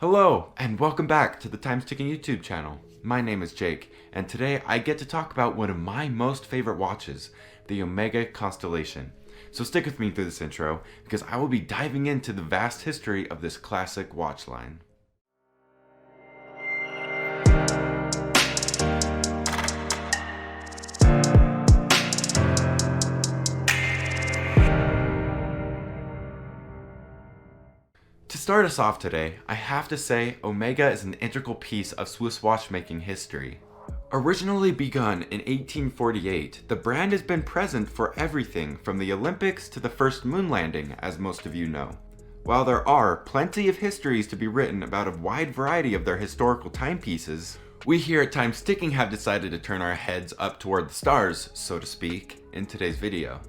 Hello, and welcome back to the Time's Ticking YouTube channel. My name is Jake, and today I get to talk about one of my most favorite watches, the Omega Constellation. So stick with me through this intro, because I will be diving into the vast history of this classic watch line. To start us off today, I have to say Omega is an integral piece of Swiss watchmaking history. Originally begun in 1848, the brand has been present for everything from the Olympics to the first moon landing, as most of you know. While there are plenty of histories to be written about a wide variety of their historical timepieces, we here at Time's Ticking have decided to turn our heads up toward the stars, so to speak, in today's video.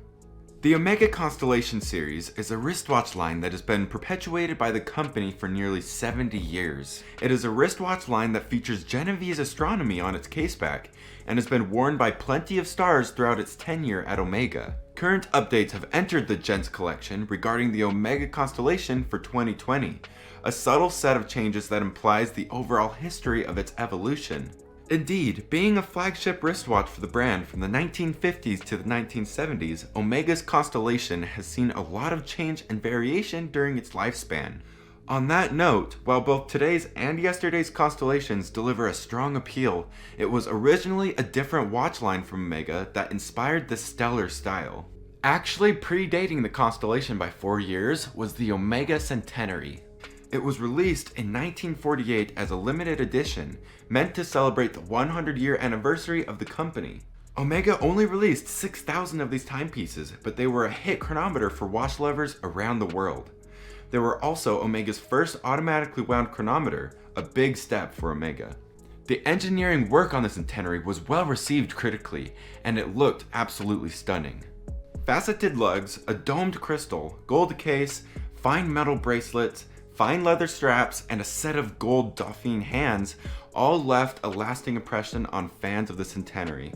The Omega Constellation series is a wristwatch line that has been perpetuated by the company for nearly 70 years. It is a wristwatch line that features Genovese astronomy on its caseback and has been worn by plenty of stars throughout its tenure at Omega. Current updates have entered the Gents collection regarding the Omega Constellation for 2020, a subtle set of changes that implies the overall history of its evolution. Indeed, being a flagship wristwatch for the brand from the 1950s to the 1970s, Omega's Constellation has seen a lot of change and variation during its lifespan. On that note, while both today's and yesterday's Constellations deliver a strong appeal, it was originally a different watch line from Omega that inspired this stellar style. Actually predating the Constellation by 4 years was the Omega Centenary. It was released in 1948 as a limited edition, meant to celebrate the 100-year anniversary of the company. Omega only released 6,000 of these timepieces, but they were a hit chronometer for watch lovers around the world. They were also Omega's first automatically wound chronometer, a big step for Omega. The engineering work on the Centenary was well received critically, and it looked absolutely stunning. Faceted lugs, a domed crystal, gold case, fine metal bracelets, fine leather straps, and a set of gold Dauphine hands all left a lasting impression on fans of the Centenary.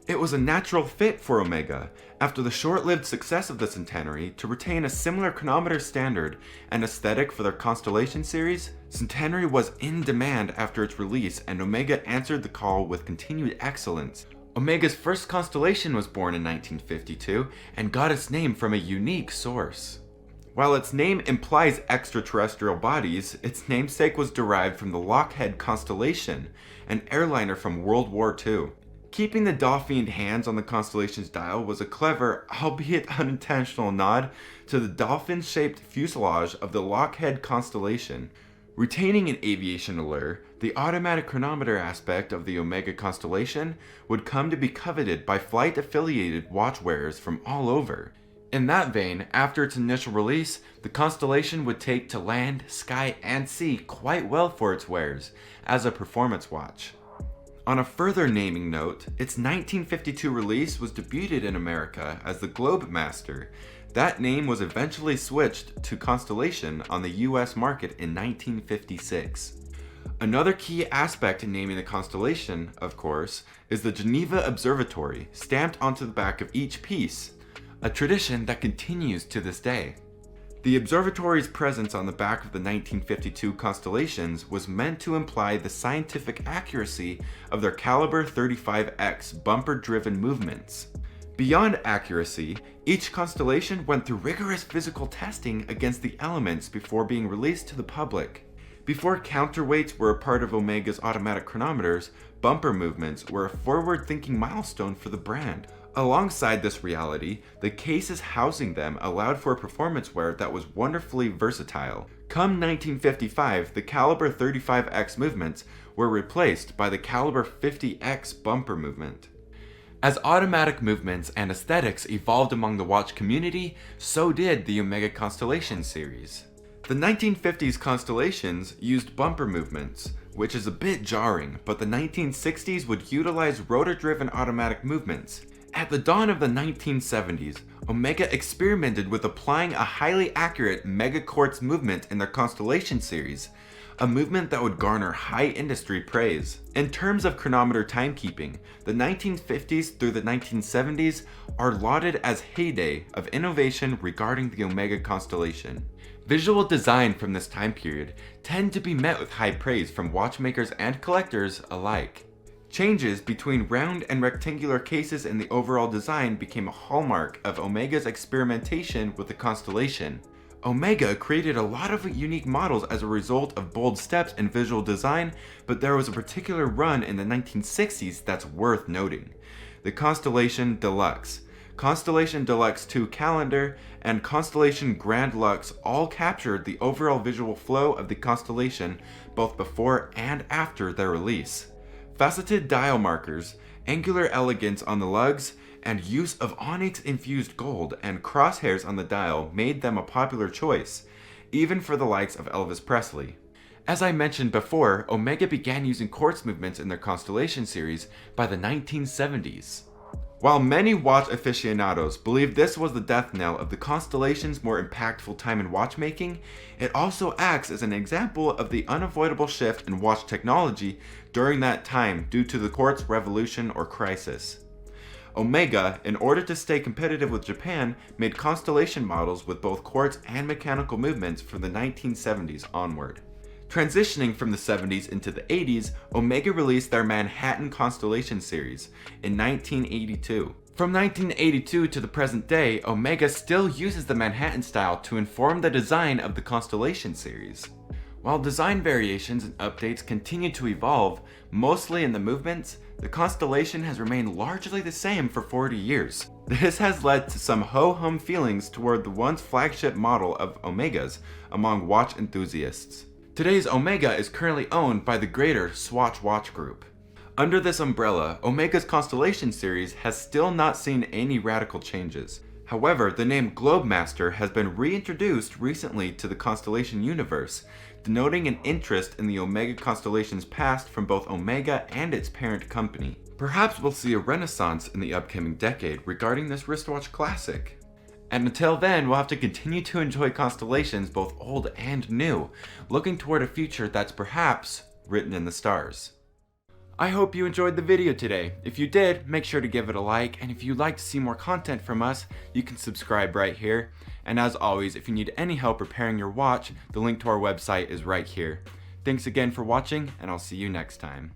It was a natural fit for Omega, after the short-lived success of the Centenary, to retain a similar chronometer standard and aesthetic for their Constellation series. Centenary was in demand after its release, and Omega answered the call with continued excellence. Omega's first Constellation was born in 1952 and got its name from a unique source. While its name implies extraterrestrial bodies, its namesake was derived from the Lockheed Constellation, an airliner from World War II. Keeping the Dauphine hands on the Constellation's dial was a clever, albeit unintentional nod to the dolphin-shaped fuselage of the Lockheed Constellation. Retaining an aviation allure, the automatic chronometer aspect of the Omega Constellation would come to be coveted by flight-affiliated watch wearers from all over. In that vein, after its initial release, the Constellation would take to land, sky, and sea quite well for its wares, as a performance watch. On a further naming note, its 1952 release was debuted in America as the Globemaster. That name was eventually switched to Constellation on the US market in 1956. Another key aspect in naming the Constellation, of course, is the Geneva Observatory, stamped onto the back of each piece, a tradition that continues to this day. The observatory's presence on the back of the 1952 Constellations was meant to imply the scientific accuracy of their caliber 35X bumper-driven movements. Beyond accuracy, each Constellation went through rigorous physical testing against the elements before being released to the public. Before counterweights were a part of Omega's automatic chronometers, bumper movements were a forward-thinking milestone for the brand. Alongside this reality, the cases housing them allowed for a performance wear that was wonderfully versatile. Come 1955, the caliber 35X movements were replaced by the caliber 50X bumper movement. As automatic movements and aesthetics evolved among the watch community, so did the Omega Constellation series. The 1950s Constellations used bumper movements, which is a bit jarring, but the 1960s would utilize rotor-driven automatic movements. At the dawn of the 1970s, Omega experimented with applying a highly accurate megaquartz movement in their Constellation series, a movement that would garner high industry praise. In terms of chronometer timekeeping, the 1950s through the 1970s are lauded as heyday of innovation regarding the Omega Constellation. Visual design from this time period tend to be met with high praise from watchmakers and collectors alike. Changes between round and rectangular cases in the overall design became a hallmark of Omega's experimentation with the Constellation. Omega created a lot of unique models as a result of bold steps in visual design, but there was a particular run in the 1960s that's worth noting. The Constellation Deluxe, Constellation Deluxe 2 Calendar, and Constellation Grand Lux all captured the overall visual flow of the Constellation both before and after their release. Faceted dial markers, angular elegance on the lugs, and use of onyx-infused gold and crosshairs on the dial made them a popular choice, even for the likes of Elvis Presley. As I mentioned before, Omega began using quartz movements in their Constellation series by the 1970s. While many watch aficionados believe this was the death knell of the Constellation's more impactful time in watchmaking, it also acts as an example of the unavoidable shift in watch technology during that time due to the quartz revolution or crisis. Omega, in order to stay competitive with Japan, made Constellation models with both quartz and mechanical movements from the 1970s onward. Transitioning from the 70s into the 80s, Omega released their Manhattan Constellation series in 1982. From 1982 to the present day, Omega still uses the Manhattan style to inform the design of the Constellation series. While design variations and updates continue to evolve, mostly in the movements, the Constellation has remained largely the same for 40 years. This has led to some ho-hum feelings toward the once flagship model of Omegas among watch enthusiasts. Today's Omega is currently owned by the greater Swatch Watch Group. Under this umbrella, Omega's Constellation series has still not seen any radical changes. However, the name Globemaster has been reintroduced recently to the Constellation universe, denoting an interest in the Omega Constellation's past from both Omega and its parent company. Perhaps we'll see a renaissance in the upcoming decade regarding this wristwatch classic. And until then, we'll have to continue to enjoy constellations both old and new, looking toward a future that's perhaps written in the stars. I hope you enjoyed the video today. If you did, make sure to give it a like, and if you'd like to see more content from us, you can subscribe right here. And as always, if you need any help repairing your watch, the link to our website is right here. Thanks again for watching, and I'll see you next time.